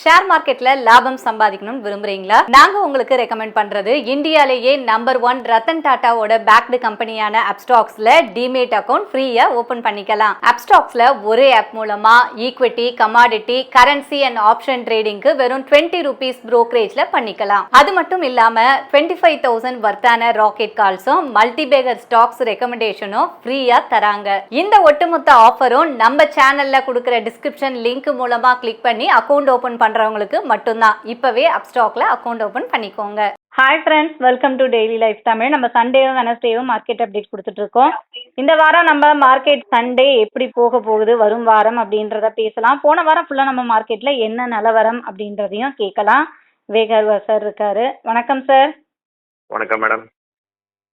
Share மார்க்கெட்ல லாபம் சம்பாதிக்கணும்னு விரும்புறீங்களா? நாங்க உங்களுக்கு ரெக்கமெண்ட் பண்றது இந்தியாலேயே நம்பர் 1 ரத்தன் டாட்டாவோட பேக்டு கம்பெனியான அப்ஸ்டாக்ஸ்ல டிமேட் அக்கவுண்ட் ஃப்ரீயா ஓபன் பண்ணிக்கலாம். அப்ஸ்டாக்ஸ்ல ஒரே ஆப் மூலமா equity, commodity, currency and option ட்ரேடிங்க்கு வெறும் 20 ரூபீஸ் புரோக்கரேஜ்ல பண்ணிக்கலாம். அது மட்டும் இல்லாம 25,000 வர்த்தான ராக்கெட் கால்ஸும் மல்டிபேகர் ஸ்டாக்ஸ் ரெக்கமெண்டேஷனும் ஃப்ரீயா தராங்க. இந்த ஒட்டுமொத்த ஆஃபரும் நம்ம சேனல்ல கொடுக்கிற டிஸ்கிரிப்ஷன் லிங்க் மூலமா கிளிக் பண்ணி அக்கவுண்ட் ஓபன் பண்றவங்களுக்கு மட்டும்தான். இப்பவே அப்ஸ்டாக்ல அக்கவுண்ட் ஓபன் பண்ணிக்கோங்க. Hi friends, welcome to daily life Tamil. நம்ம சண்டேவும் வெனஸ்டேவும் மார்க்கெட் அப்டேட் கொடுத்துட்டு இருக்கோம். இந்த வாரம் நம்ம மார்க்கெட் சண்டே எப்படி போக போகுது, வரும் வாரம் அப்படின்றத பேசலாம். போன வாரம் ஃபுல்லா நம்ம மார்க்கெட்ல என்ன நிலவரம் அப்படின்றதையும் கேட்கலாம். வேகர்வா சார் இருக்காரு. வணக்கம் சார். வணக்கம் மேடம்.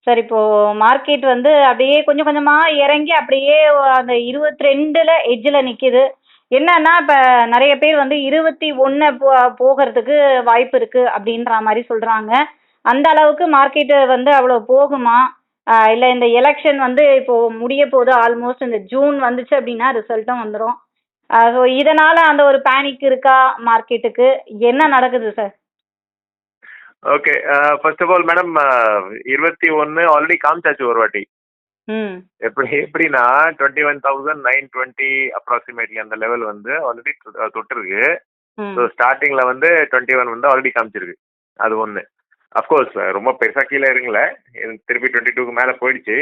சார், இப்போ மார்க்கெட் அப்படியே கொஞ்சம் கொஞ்சமா இறங்கி அப்படியே அந்த 22ல எட்ஜில் நிக்குது. என்னன்னா இப்ப நிறைய பேர் 21 போகிறதுக்கு வாய்ப்பு இருக்கு அப்படின்ற மாதிரி சொல்றாங்க. அந்த அளவுக்கு மார்க்கெட் அவ்வளவு போகுமா? இல்ல இந்த எலெக்ஷன் இப்போ முடிய போகுது. ஆல்மோஸ்ட் இந்த ஜூன் வந்துச்சு அப்படின்னா ரிசல்ட்டும் வந்துடும். ஸோ இதனால அந்த ஒரு பேனிக் இருக்கா மார்க்கெட்டுக்கு? என்ன நடக்குது sir? Okay, first of all madam, 21 already காமிச்சாச்சு ஒரு வாட்டி. எப்படின்னா 21,920 அப்ராக்சிமேட்லி அந்த லெவல் ஆல்ரெடி தொட்டிருக்கு. ஸோ ஸ்டார்டிங்ல 21 ஆல்ரெடி காமிச்சிருக்கு. அது ஒன்று. அஃப்கோர்ஸ் ரொம்ப பெருசா கீழே இருங்கல, திருப்பி 22க்கு மேல போயிடுச்சு.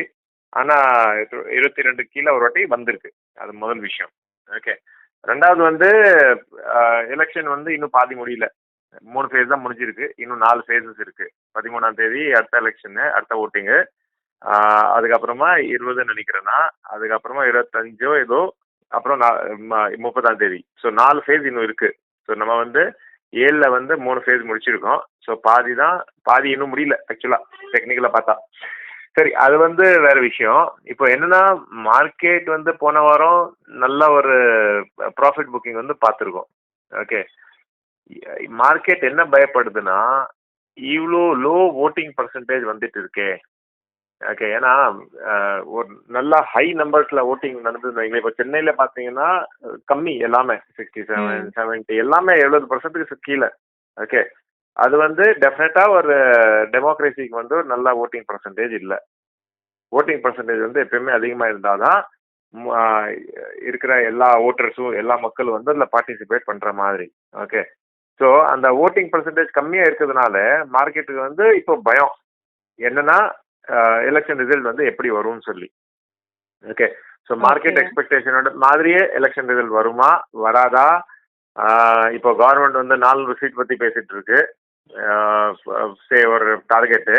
ஆனா 22 கீழே ஒரு வாட்டி வந்திருக்கு. அது முதல் விஷயம். ஓகே, ரெண்டாவது எலெக்ஷன் இன்னும் பாதி முடியல. 3 ஃபேஸ் தான் முடிஞ்சிருக்கு. இன்னும் 4 ஃபேஸஸ் இருக்கு. 13ஆம் தேதி அடுத்த எலெக்ஷனு, அடுத்த ஓட்டிங்கு. அதுக்கப்புறமா 20 நினைக்கிறேன்னா, அதுக்கப்புறமா 25 ஏதோ, அப்புறம் 30ஆம் தேதி. ஸோ 4 ஃபேஸ் இன்னும் இருக்கு. ஸோ நம்ம 7ல 3 ஃபேஸ் முடிச்சிருக்கோம். ஸோ பாதி இன்னும் முடியல ஆக்சுவலா, டெக்னிக்கலா பார்த்தா. சரி, அது வேற விஷயம். இப்போ என்னன்னா, மார்க்கெட் போன வாரம் நல்ல ஒரு ப்ராஃபிட் புக்கிங் பார்த்துருக்கோம். ஓகே, மார்க்கெட் என்ன பயப்படுதுன்னா, இவ்வளோ லோ ஓட்டிங் பர்சன்டேஜ் வந்துட்டு இருக்கே. ஓகே, ஏன்னா ஒரு நல்ல ஹை நம்பர்ஸ்ல ஓட்டிங் நடந்தது. இப்போ சென்னையில பாத்தீங்கன்னா கம்மி, எல்லாமே 67, 70 எல்லாமே 70% கீழே. ஓகே, அது டெஃபினட்டா ஒரு டெமோக்ரஸிக்கு ஒரு நல்ல ஓட்டிங் பர்சன்டேஜ் இல்லை. ஓட்டிங் பர்சன்டேஜ் எப்பயுமே அதிகமா இருந்தாதான் இருக்கிற எல்லா ஓட்டர்ஸும், எல்லா மக்களும் அதுல பார்ட்டிசிபேட் பண்ற மாதிரி. ஓகே, ஸோ அந்த ஓட்டிங் பர்சன்டேஜ் கம்மியா இருக்கிறதுனால மார்க்கெட்டுக்கு இப்போ பயம் என்னன்னா, எலெக்ஷன் ரிசல்ட் எப்படி வரும்னு சொல்லி. ஓகே, ஸோ மார்க்கெட் எக்ஸ்பெக்டேஷனோட மாதிரியே எலெக்ஷன் ரிசல்ட் வருமா வராதா? இப்போ கவர்மெண்ட் 400 சீட் பத்தி பேசிட்டு இருக்கு. ஒரு டார்கெட்டு.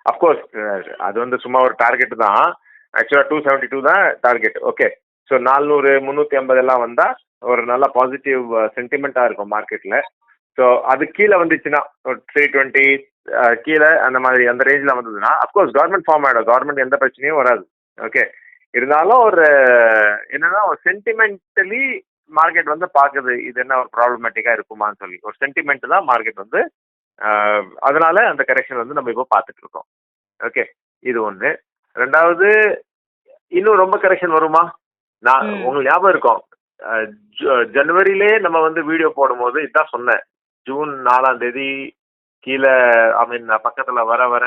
அப்கோர்ஸ் அது சும்மா ஒரு டார்கெட் தான். ஆக்சுவலா 272 தான் டார்கெட். ஓகே, ஸோ 400, 350 எல்லாம் வந்தா ஒரு நல்ல பாசிட்டிவ் சென்டிமெண்டா இருக்கும் மார்க்கெட்ல. ஸோ அது கீழே வந்துச்சுன்னா, ஒரு 320 கீழே அந்த மாதிரி அந்த ரேஞ்சில் வந்ததுன்னா அப்கோர்ஸ் கவர்மெண்ட் ஃபார்ம் ஆகிடும். கவர்மெண்ட் எந்த பிரச்சனையும் வராது. ஓகே, இருந்தாலும் ஒரு என்னன்னா, ஒரு சென்டிமெண்டலி மார்க்கெட் பார்க்குது, இது என்ன ஒரு ப்ராப்ளமேட்டிக்கா இருக்குமான்னு சொல்லி. ஒரு சென்டிமெண்ட் தான் மார்க்கெட் அதனால அந்த கரெக்ஷன் நம்ம இப்போ பார்த்துட்டு இருக்கோம். ஓகே, இது ஒன்று. ரெண்டாவது, இன்னும் ரொம்ப கரெக்ஷன் வருமா? நான் உங்களுக்கு ஞாபகம் இருக்கும், ஜனவரியிலே நம்ம வீடியோ போடும் போது இதான் சொன்னேன். ஜூன் 4ஆம் தேதி கீழே பக்கத்துல வர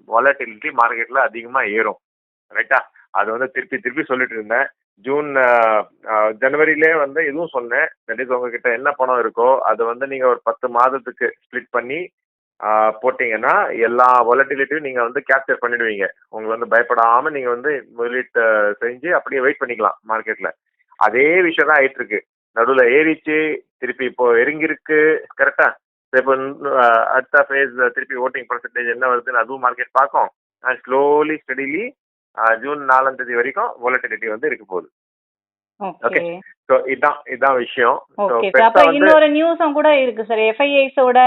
வாலட்டிலிட்டி மார்க்கெட்ல அதிகமா ஏறும். ரைட்டா? அது திருப்பி சொல்லிட்டு இருந்தேன். ஜனவரியிலே இதுவும் சொன்னேன். தட் இஸ், உங்ககிட்ட என்ன பணம் இருக்கோ அது நீங்க ஒரு 10 மாதத்துக்கு ஸ்பிளிட் பண்ணி போட்டீங்கன்னா எல்லா வாலட்டிலிட்டியும் நீங்க கேப்சர் பண்ணிடுவீங்க. உங்களுக்கு பயப்படாம நீங்க முதலீட்டு செஞ்சு அப்படியே வெயிட் பண்ணிக்கலாம் மார்க்கெட்ல. அதே விஷயம் தான் ஆயிட்டு இருக்கு. நடுவில் ஏறிச்சு, திருப்பி இப்போ இறங்கிருக்கு. கரெக்டா? இப்போ அடுத்த ஃபேஸ் திருப்பி ஓட்டிங் பர்சன்டேஜ் என்ன வருதுன்னு அதுவும் மார்க்கெட் பார்க்கும். அண்ட் ஸ்லோலி ஸ்டடிலி ஜூன் 4ஆம் தேதி வரைக்கும் வாலட்டிலிட்டி இருக்க போகுது. ஓகே, ஸோ இதான் விஷயம். இன்னொரு நியூஸும் கூட இருக்கு சார். எஃப்ஐஐஸோட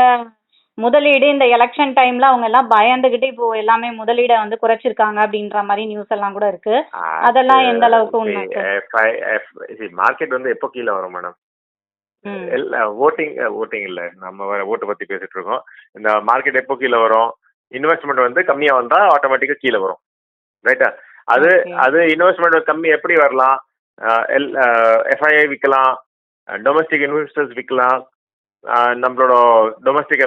முதலீடு இந்த எலெக்ஷன் டைம்ல அவங்க எல்லாம் பயந்துகிட்டு இப்போ எல்லாமே முதலீடை குறைச்சிருக்காங்க அப்படின்ற மாதிரி நியூஸ் எல்லாம் கூட இருக்கு. அதெல்லாம் எந்த அளவுக்கு உண்மை? மார்க்கெட் எப்போ கீழே வரும் மேடம்? ஓட்டிங் இல்ல, நம்ம ஓட்டு பத்தி பேசிட்டு இருக்கோம். இந்த மார்க்கெட் எப்போ கீழே வரும்? இன்வெஸ்ட்மெண்ட் கம்மியா வந்தா ஆட்டோமேட்டிக்கா கீழே வரும். ரைட்டா? அது இன்வெஸ்ட்மெண்ட் கம்மி எப்படி வரலாம்? எஃப்ஐஐ விற்கலாம், டொமஸ்டிக் இன்வெஸ்டர்ஸ் விற்கலாம், நம்மளோட டொமஸ்டிக்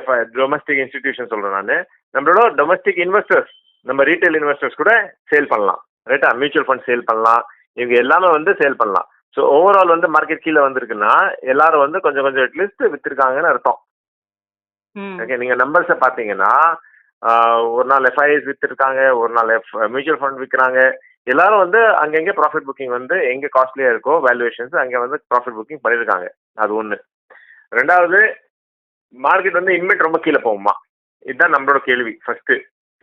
இன்ஸ்டிடியூஷன் சொல்கிறேன் நான், நம்மளோட டொமஸ்டிக் இன்வெஸ்டர்ஸ், நம்ம ரீட்டைல் இன்வெஸ்டர்ஸ் கூட சேல் பண்ணலாம். ரைட்டா? மியூச்சுவல் ஃபண்ட் சேல் பண்ணலாம், இவங்க எல்லாமே வந்து சேல் பண்ணலாம். ஸோ ஓவரால் வந்து மார்க்கெட் கீழே வந்திருக்குன்னா எல்லாரும் வந்து கொஞ்சம் கொஞ்சம் அட்லீஸ்ட் விற்றுருக்காங்கன்னு அர்த்தம். ஓகே, நீங்கள் நம்பர்ஸை பார்த்தீங்கன்னா ஒரு நாள் எஃப்ஐஎஸ் விற்றுருக்காங்க, ஒரு நாள் மியூச்சுவல் ஃபண்ட் விற்கிறாங்க. எல்லாரும் வந்து அங்கங்கே ப்ராஃபிட் புக்கிங் வந்து எங்கே காஸ்ட்லியாக இருக்கோ வேல்யூவேஷன்ஸ் அங்கே வந்து ப்ராஃபிட் புக்கிங் பண்ணியிருக்காங்க. அது ஒன்று. ரெண்டாவது, மார்க்கெட் வந்து இனிமேட் ரொம்ப கீழே போகுமா? இதுதான் நம்மளோட கேள்வி ஃபர்ஸ்ட்டு.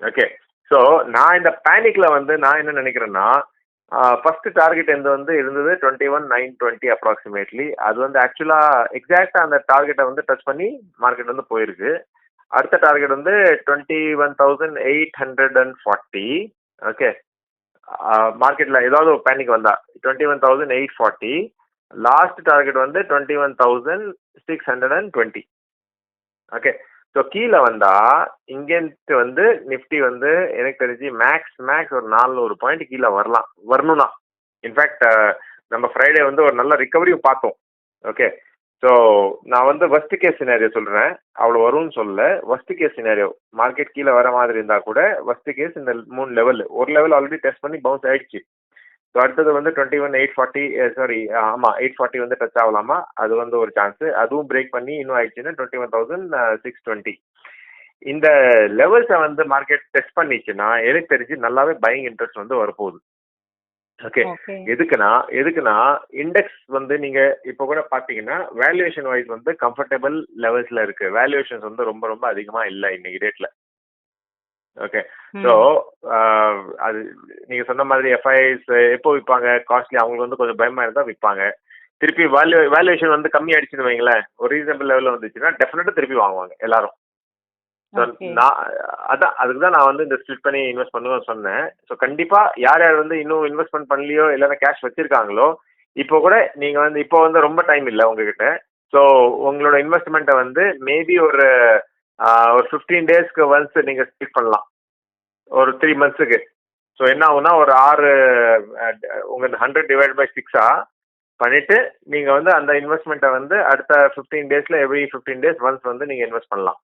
ஓகே, ஸோ நான் இந்த பேனிக்கில் வந்து நான் என்ன நினைக்கிறேன்னா, ஃபர்ஸ்ட் டார்கெட் எந்த வந்து இருந்தது 21,920 அப்ராக்சிமேட்லி. அது வந்து ஆக்சுவலாக எக்ஸாக்டாக அந்த டார்கெட்டை வந்து டச் பண்ணி மார்க்கெட் வந்து போயிருக்கு. அடுத்த டார்கெட் வந்து 21,840. ஓகே, மார்க்கெட்டில் ஏதாவது ஒரு பேனிக் வந்தா 21,840. லாஸ்ட் டார்கெட் வந்து 21,620. ஓகே, ஸோ கீழே வந்தா இங்கேருந்து வந்து நிஃப்டி வந்து எனக்கு தெரிஞ்சு மேக்ஸ் ஒரு 400 பாயிண்ட் கீழே வரணும்னா. இன்ஃபேக்ட் நம்ம ஃப்ரைடே வந்து ஒரு நல்ல ரிகவரியும் பார்த்தோம். ஓகே, ஸோ நான் வந்து ஃபர்ஸ்ட் கேஸ் சினாரியோ சொல்கிறேன், அவ்வளோ வரும்னு சொல்ல. ஃபர்ஸ்ட் கேஸ் சினாரியோ மார்க்கெட் கீழே வர மாதிரி இருந்தால் கூட ஃபர்ஸ்ட் கேஸ் இந்த 3 லெவல், ஒரு லெவல் ஆல்ரெடி டெஸ்ட் பண்ணி பவுன்ஸ் ஆயிடுச்சு. ஸோ அடுத்தது வந்து 21,840, சாரி ஆமாம் 840 வந்து டச் ஆகலாமா, அது வந்து ஒரு சான்ஸு. அதுவும் பிரேக் பண்ணி இன்னும் ஆயிடுச்சுன்னா 21,620. இந்த லெவல்ஸை வந்து மார்க்கெட் டெஸ்ட் பண்ணிச்சுன்னா எனக்கு தெரிஞ்சு நல்லாவே பையிங் இன்ட்ரெஸ்ட் வந்து வரப்போகுது. ஓகே, எதுக்குன்னா இண்டெக்ஸ் வந்து நீங்க இப்போ கூட பாத்தீங்கன்னா வேல்யூவேஷன் வைஸ் வந்து கம்ஃபர்டபுள் லெவல்ஸ்ல இருக்கு. வேல்யூவேஷன்ஸ் வந்து ரொம்ப ரொம்ப அதிகமா இல்லை இன்னைக்கு டேட்ல. ஓகே, ஸோ அது நீங்க சொன்ன மாதிரி எஃப்ஐஸ் எப்போ விற்பாங்க காஸ்ட்லி, அவங்களுக்கு வந்து கொஞ்சம் பயமா இருந்தா விற்பாங்க. திருப்பி வேல்யூவேஷன் வந்து கம்மி ஆயிடுச்சுன்னு வைங்களேன், ஒரு ரீசனபிள் லெவலில் வந்துச்சுன்னா டெஃபினட்டா திருப்பி வாங்குவாங்க எல்லாரும். நான் அதான் அதுக்கு தான் நான் வந்து இந்த ஸ்பிளிட் பண்ணி இன்வெஸ்ட் பண்ணுவேன் சொன்னேன். ஸோ கண்டிப்பா யார் யார் வந்து இன்னும் இன்வெஸ்ட்மெண்ட் பண்ணலையோ இல்லைன்னா கேஷ் வச்சிருக்காங்களோ, இப்போ கூட நீங்க வந்து இப்போ வந்து ரொம்ப டைம் இல்லை உங்ககிட்ட. ஸோ உங்களோட இன்வெஸ்ட்மெண்ட்டை வந்து மேபி ஒரு 15 டேஸ்க்கு ஒன்ஸ் நீங்க ஸ்பிளிட் பண்ணலாம், ஒரு 3 மந்த்ஸுக்கு. ஸோ என்ன ஆகும்னா ஒரு 6 உங்க 100 டிவைட் பை 6 பண்ணிட்டு நீங்க வந்து அந்த இன்வெஸ்ட்மெண்ட்டை வந்து அடுத்த 15 டேஸ்ல எவ்ரி 15 டேஸ் ஒன்ஸ் வந்து நீங்க இன்வெஸ்ட் பண்ணலாம்.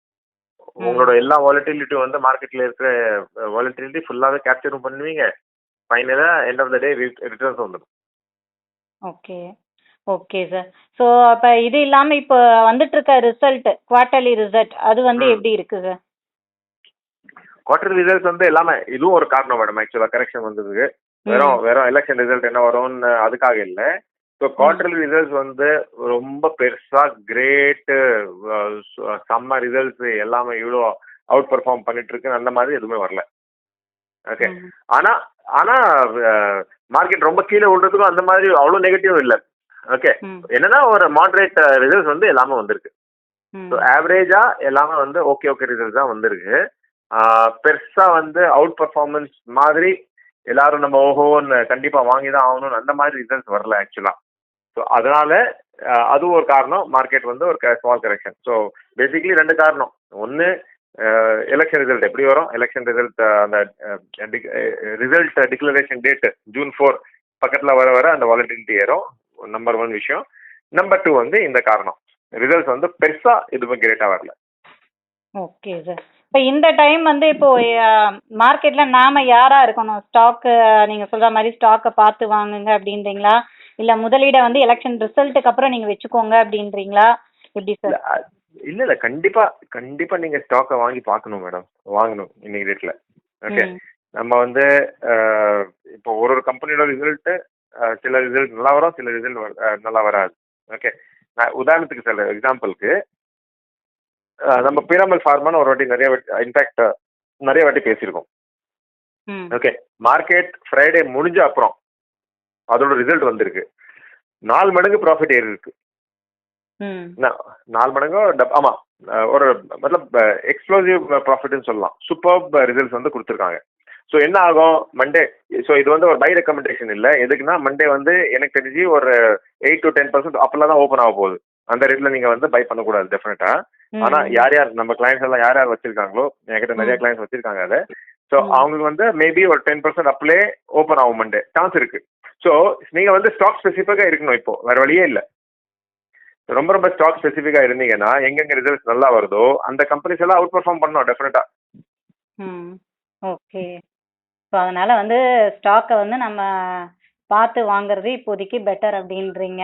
உங்களோட எல்லா வாலட்டிலிட்டி வந்து மார்க்கெட்ல இருக்கிற வாலட்டிலிட்டி ஃபுல்லாவே கேப்சரும் பண்ணுவீங்க. ஃபைனலா end of the day returns வந்துடும். Okay okay sir. ஸோ அப்போ இது இல்லாமல் இப்போ வந்துட்டு இருக்க ரிசல்ட், குவார்ட்டர்லி ரிசல்ட், அது வந்து எப்படி இருக்கு சார்? குவார்டர் ரிசல்ட்ஸ் வந்து எல்லாமே இதுவும் ஒரு காரணம் மேடம். ஆக்சுவலாக கரெக்ஷன் வந்ததுக்கு வெறும் எலெக்ஷன் ரிசல்ட் என்ன வரும்னு அதுக்காக இல்லை. ஸோ குவார்டர்லி ரிசல்ட்ஸ் வந்து ரொம்ப பெருசா கிரேட்டு செம்ம ரிசல்ட்ஸ் எல்லாமே இவ்வளோ அவுட் பெர்ஃபார்ம் பண்ணிட்டு இருக்கு அந்த மாதிரி எதுவுமே வரல. ஓகே, ஆனா மார்க்கெட் ரொம்ப கீழே விடுறதுக்கும் அந்த மாதிரி அவ்வளோ நெகட்டிவ் இல்லை. ஓகே, என்னன்னா ஒரு மாடரேட் ரிசல்ட்ஸ் வந்து எல்லாமே வந்திருக்கு. ஸோ ஆவரேஜா எல்லாமே வந்து ஓகே ரிசல்ட்ஸ் தான் வந்திருக்கு. பெருசா வந்து அவுட் பர்ஃபார்மன்ஸ் மாதிரி எல்லாரும் நம்ம ஓஹோன்னு கண்டிப்பா வாங்கி தான் ஆகணும்னு அந்த மாதிரி ரிசல்ட்ஸ் வரல ஆக்சுவலா. ஸோ அதனால அதுவும் ஒரு காரணம், மார்க்கெட் வந்து ஒரு ஸ்மால் கரெக்ஷன். ஸோ பேசிக்லி 2 காரணம். ஒன்று எலெக்ஷன் ரிசல்ட் எப்படி வரும், எலெக்ஷன் ரிசல்ட் அந்த ரிசல்ட் டிக்ளரேஷன் டேட் June 4 பக்கத்தில் வர அந்த வாலட்டிலிட்டி ஏறும். நம்பர் 1 விஷயம். நம்பர் 2 வந்து இந்த காரணம், ரிசல்ட்ஸ் வந்து பெருசா எதுவுமே கிரேட்டா வரல. Okay sir. இப்போ இந்த டைம் வந்து இப்போ மார்க்கெட்ல நாம யாரா இருக்கணும்? ஸ்டாக்கு நீங்க சொல்ற மாதிரி ஸ்டாக்கை பார்த்து வாங்குங்க அப்படின்றீங்களா, இல்ல முதலீடை வந்து எலெக்ஷன் ரிசல்ட்டுக்கு அப்புறம் நீங்க வச்சுக்கோங்க அப்படின்றீங்களா, எப்படி சார்? இல்ல கண்டிப்பா நீங்க ஸ்டாக்கை வாங்கி பார்க்கணும் மேடம், வாங்கணும் இன்னைக்கு ரேட்ல. ஓகே, நம்ம வந்து இப்போ ஒரு கம்பெனியோட ரிசல்ட் சில ரிசல்ட் நல்லா வரும், சில ரிசல்ட் நல்லா வராது. ஓகே, நான் உதாரணத்துக்கு சில எக்ஸாம்பிளுக்கு நம்ம பீராமல் ஃபார்மான்னு ஒரு வாட்டி நிறைய வாட்டி பேசியிருக்கோம். ஓகே, மார்க்கெட் ஃப்ரைடே முடிஞ்ச அப்புறம் அதோட ரிசல்ட் வந்திருக்கு, 4 மடங்கு ப்ராஃபிட் ஏறி இருக்கு. 4 மடங்கு ஆமா, ஒரு மતலப் எக்ஸ்ப்ளோசிவ் ப்ராஃபிட்னு சொல்லலாம். சூப்பர்ப் ரிசல்ட்ஸ் வந்து கொடுத்துருக்காங்க. ஸோ என்ன ஆகும் மண்டே, ஸோ இது வந்து ஒரு பை ரெக்கமெண்டேஷன் இல்லை. எதுக்குன்னா மண்டே வந்து எனக்கு தெரிஞ்சு ஒரு 8 to 10% அப்பெல்லாம் தான் ஓப்பன் ஆக போகுது. அந்த ரேட்ல நீங்க வந்து பை பண்ணக்கூடாது டெஃபினட்டா. ஆனா யார் நம்ம கிளைண்ட்ஸ் எல்லாம் யார் வச்சிருக்காங்களோ, என்கிட்ட நிறைய கிளைண்ட்ஸ் வச்சிருக்காங்க அதை. ஸோ அவங்களுக்கு வந்து மேபி ஒரு 10% அப்ளே ஓப்பன் ஆகும் மண்டே, சான்ஸ் இருக்கு. ஸோ நீங்க வந்து ஸ்டாக் ஸ்பெசிஃபிக்கா இருக்கணும், இப்போ வேற வழியே இல்லை. ரொம்ப ரொம்ப ஸ்டாக் ஸ்பெசிஃபிக்கா இருந்தீங்கன்னா எங்கெங்க ரிசல்ட்ஸ் நல்லா வருதோ அந்த கம்பெனிஸ் எல்லாம் அவுட் பெர்ஃபார்ம் பண்ணணும் டெஃபினட்டா. ம். ஓகே. ஸோ அதனால வந்து ஸ்டாக்கை வந்து நம்ம பார்த்து வாங்குறது இப்போதைக்கு பெட்டர் அப்படின்றீங்க.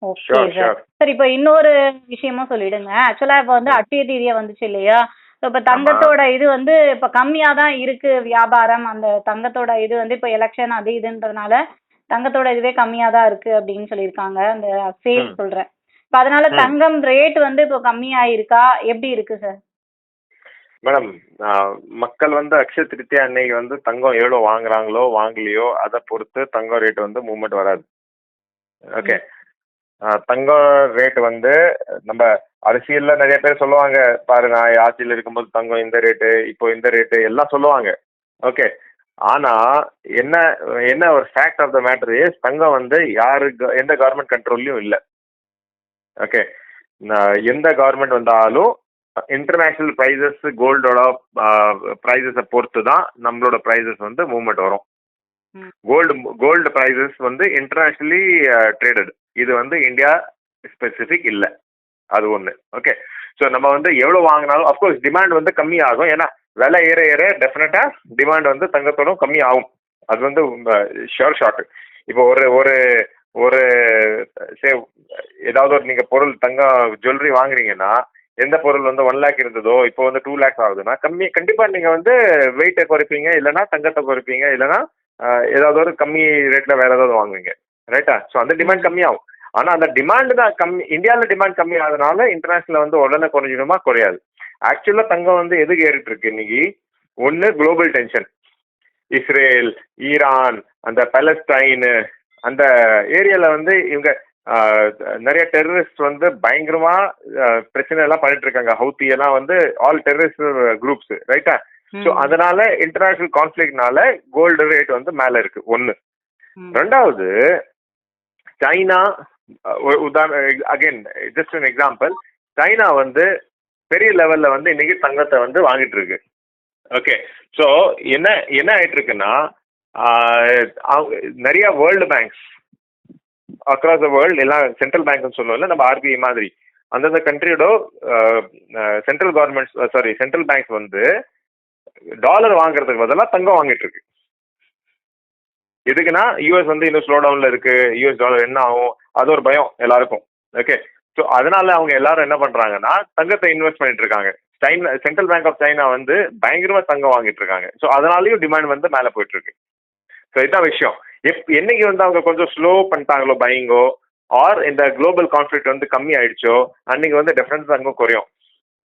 Okay sure sir. Sure. Sir இப்போ இன்னொரு விஷயமும் சொல்லிடுங்க. ஆக்சுவலாக இப்போ வந்து அட்சய தீதியை வந்துச்சு இல்லையா? ஸோ இப்போ ஆமா. தங்கத்தோட இது வந்து இப்போ கம்மியாக தான் இருக்கு வியாபாரம். அந்த தங்கத்தோட இது வந்து இப்போ எலெக்ஷன் அது இதுன்றதுனால தங்கத்தோட இதுவே கம்மியாக தான் இருக்கு அப்படின்னு சொல்லியிருக்காங்க. அந்த சேல் ம் சொல்கிறேன். இப்போ அதனால ம் தங்கம் ரேட் வந்து இப்போ கம்மியாயிருக்கா? எப்படி இருக்கு சார்? மேடம், மக்கள் வந்து அக்ஷய திருத்தியா அன்னைக்கு வந்து தங்கம் எவ்வளோ வாங்குறாங்களோ வாங்கலையோ அதை பொறுத்து தங்கம் ரேட் வந்து மூவ்மெண்ட் வராது. ஓகே. தங்கம் ரேட் வந்து நம்ம அரசியல்ல நிறைய பேர் சொல்லுவாங்க, பாருங்க ஆட்சியில் இருக்கும்போது தங்கம் இந்த ரேட்டு, இப்போ இந்த ரேட்டு எல்லாம் சொல்லுவாங்க. ஓகே. ஆனா என்ன என்ன ஒரு fact of the matter is தங்கம் வந்து எந்த கவர்மெண்ட் கண்ட்ரோல்லையும் இல்லை. ஓகே. எந்த கவர்மெண்ட் வந்தாலும் இன்டர்நேஷனல் ப்ரைஸஸ் கோல்டோட ப்ரைஸஸை பொறுத்து தான் நம்மளோட ப்ரைஸஸ் வந்து மூவ்மெண்ட் வரும். ம். கோல்டு ப்ரைஸஸ் வந்து இன்டர்நேஷனலி ட்ரேடட். இது வந்து இந்தியா ஸ்பெசிஃபிக் இல்லை. அது ஒன்று. ஓகே. ஸோ நம்ம வந்து எவ்வளோ வாங்கினாலும் அஃப்கோர்ஸ் டிமாண்ட் வந்து கம்மி ஆகும். ஏன்னா விலை ஏற ஏற டெஃபினட்டாக டிமாண்ட் வந்து தங்கத்தோடும் கம்மி ஆகும். அது வந்து ஷோர் ஷார்ட். இப்போ ஒரு ஒரு ஒரு ஏதாவது ஒரு நீங்கள் பொருள் தங்கம் ஜுவல்லரி வாங்குறீங்கன்னா எந்த பொருள் வந்து 1 lakh இருந்ததோ இப்போ வந்து 2 lakhs ஆகுதுன்னா கண்டிப்பாக நீங்கள் வந்து வெயிட்டை குறைப்பீங்க, இல்லைன்னா தங்கத்தை குறைப்பீங்க, இல்லைன்னா ஏதாவது ஒரு கம்மி ரேட்டில் வேற ஏதாவது வாங்குவீங்க. ரைட்டா? ஸோ அந்த டிமாண்ட் கம்மியாகும். ஆனால் அந்த டிமாண்ட் தான் கம்மி. இந்தியாவில் டிமாண்ட் கம்மி ஆகுதுனால இன்டர்நேஷனல் வந்து உடனே குறைஞ்சிடுமா? குறையாது. ஆக்சுவலாக தங்கம் வந்து எதுக்கு ஏறிட்டு இருக்கு இன்னைக்கு? ஒன்று குளோபல் டென்ஷன். இஸ்ரேல், ஈரான், அந்த பலஸ்டைனு அந்த ஏரியாவில் வந்து இவங்க நிறைய டெரரிஸ்ட் வந்து பயங்கரமா பிரச்சனை எல்லாம் பண்ணிட்டு இருக்காங்க. ஹவுத்தி எல்லாம் வந்து ஆல் டெரரிஸ்ட் குரூப்ஸ். ரைட்டா? ஸோ அதனால இன்டர்நேஷனல் கான்ஃபிளிக்ட்னால கோல்டு ரேட் வந்து மேல இருக்கு. ஒன்று. ரெண்டாவது, China again just an example, China வந்து பெரிய லெவல்ல வந்து இன்னைக்கு தங்கத்தை வந்து வாங்கிட்டு இருக்கு. ஓகே. ஸோ என்ன ஆயிட்டு இருக்குன்னா நிறைய world banks across the world எல்லாம் சென்ட்ரல் பேங்க்னு சொல்லுவோம்ல நம்ம ஆர்பிஐ மாதிரி, அந்தந்த கண்ட்ரியோட சென்ட்ரல் கவர்மெண்ட்ஸ் சென்ட்ரல் பேங்க்ஸ் வந்து டாலர் வாங்குறதுக்கு பதிலாக தங்கம் வாங்கிட்டு இருக்கு. எதுக்குன்னா யூஎஸ் வந்து இன்னும் ஸ்லோ டவுன்ல இருக்கு, யூஎஸ் டாலர் என்ன ஆகும் அது ஒரு பயம் எல்லாருக்கும். ஓகே. ஸோ அதனால அவங்க எல்லாரும் என்ன பண்றாங்கன்னா தங்கத்தை இன்வெஸ்ட் பண்ணிட்டு இருக்காங்க. சென்ட்ரல் பேங்க் ஆஃப் சைனா வந்து பயங்கரமா தங்கம் வாங்கிட்டு இருக்காங்க. ஸோ அதனாலயும் டிமாண்ட் வந்து மேலே போயிட்டு இருக்கு. ஸோ இதான் விஷயம். என்னைக்கு வந்து அவங்க கொஞ்சம் ஸ்லோ பண்ணிட்டாங்களோ பையிங்கோ, ஆர் இந்த குளோபல் கான்ஃபிளிக்ட் வந்து கம்மி ஆயிடுச்சோ அன்னைக்கு வந்து டெஃபினட் தங்கம் குறையும்.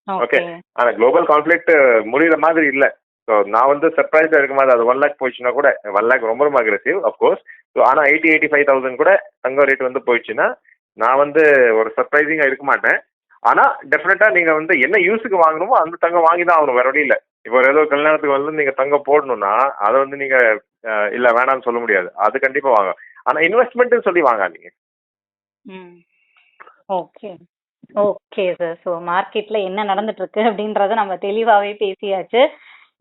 ஓகே. ஆனா குளோபல் கான்ஃபிளிக்ட் முடிகிற மாதிரி இல்லை. ஸோ நான் வந்து சர்ப்ரைஸா இருக்கும் போது அது 1 lakh போயிடுச்சுன்னா கூட 1 lakh ரொம்ப ரொம்ப அக்ரெசிவ் அஃப்கோர்ஸ். ஸோ ஆனால் 85,000 கூட தங்கம் ரேட் வந்து போயிடுச்சுன்னா நான் வந்து ஒரு சர்ப்ரைசிங்கா இருக்க மாட்டேன். ஆனா டெஃபினட்டா நீங்க வந்து என்ன யூஸுக்கு வாங்கணுமோ அந்த தங்கம் வாங்கி தான் ஆகணும், வேற வழி இல்லை. இப்போ ஏதோ கல்யாணத்துக்கு வந்து நீங்க தங்கம் போடணும்னா அதை வந்து நீங்க இல்ல வேணாம்னு சொல்ல முடியாது. அது கண்டிப்பா வாங்க. ஆனா இன்வெஸ்ட்மெண்ட்னு சொல்லி வாங்காதீங்க. ஓகே. Okay sir. ஸோ மார்க்கெட்ல என்ன நடந்துட்டு இருக்கு அப்படின்றத நம்ம தெளிவாகவே பேசியாச்சு.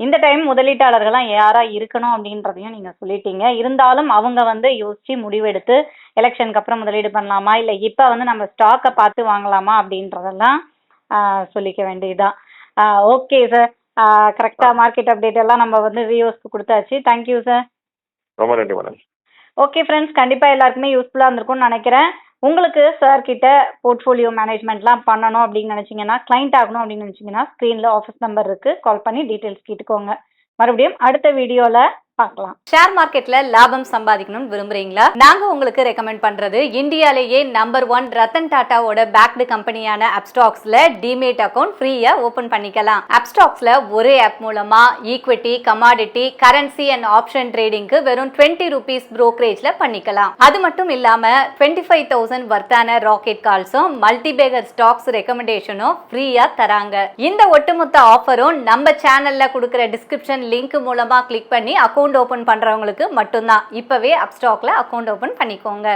இந்த டைம் முதலீட்டாளர்கள்லாம் யாரா இருக்கணும் அப்படின்றதையும் நீங்க சொல்லிட்டீங்க. இருந்தாலும் அவங்க வந்து யோசிச்சு முடிவெடுத்து எலெக்ஷனுக்கு அப்புறம் முதலீடு பண்ணலாமா இல்லை இப்போ வந்து நம்ம ஸ்டாக்கை பார்த்து வாங்கலாமா அப்படின்றதெல்லாம் சொல்லிக்க வேண்டியதுதான். Okay sir. கரெக்டாக மார்க்கெட் அப்டேட் எல்லாம் நம்ம வந்து வியூவர்ஸ்க்கு கொடுத்தாச்சு. Thank you sir. ரொம்ப நன்றி மேடம். ஓகே ஃப்ரெண்ட்ஸ், கண்டிப்பாக எல்லாருக்குமே யூஸ்ஃபுல்லாக இருந்திருக்கும்னு நினைக்கிறேன். உங்களுக்கு சார் கிட்ட போர்ட்ஃபோலியோ மேனேஜ்மெண்ட்லாம் பண்ணணும் அப்படின்னு நினச்சிங்கன்னா, கிளைண்ட் ஆகணும் அப்படின்னு நினச்சிங்கன்னா ஸ்க்ரீனில் ஆஃபீஸ் நம்பர் இருக்குது, கால் பண்ணி டீட்டெயில்ஸ் கேட்டுக்கோங்க. மறுபடியும் அடுத்த வீடியோவில் பார்க்கலாம். ஷேர் மார்க்கெட்ல லாபம் சம்பாதிக்கணும்னு விரும்புறீங்களா? நாங்க உங்களுக்கு ரெக்கமெண்ட் பண்றது இந்தியாலேயே நம்பர் 1 ரத்தன் டாட்டாவோட பேக்டு கம்பெனியான அப்ஸ்டாக்ஸ்ல டிமேட் அக்கவுண்ட் ஃப்ரீயா ஓபன் பண்ணிக்கலாம். அப்ஸ்டாக்ஸ்ல ஒரே ஆப் மூலமா equity, commodity, currency and option ட்ரேடிங்க்கு வெறும் 20 rupees brokerage பண்ணிக்கலாம். அது மட்டும் இல்லாம 25,000 வர்த்தான ராக்கெட் கால்ஸும் மல்டிபேகர் ஸ்டாக்ஸ் ரெக்கமெண்டேஷனும் ஃப்ரீயா தராங்க. இந்த ஒட்டுமொத்த ஆஃபரும் நம்ம சேனல்ல கொடுக்கிற டிஸ்கிரிப்ஷன் லிங்க் மூலமா கிளிக் பண்ணி அக்கவுண்ட் ஓபன் பண்றவங்களுக்கு மட்டும்தான். இப்பவே அப்ஸ்டாக்ல அக்கவுண்ட் ஓபன் பண்ணிக்கோங்க.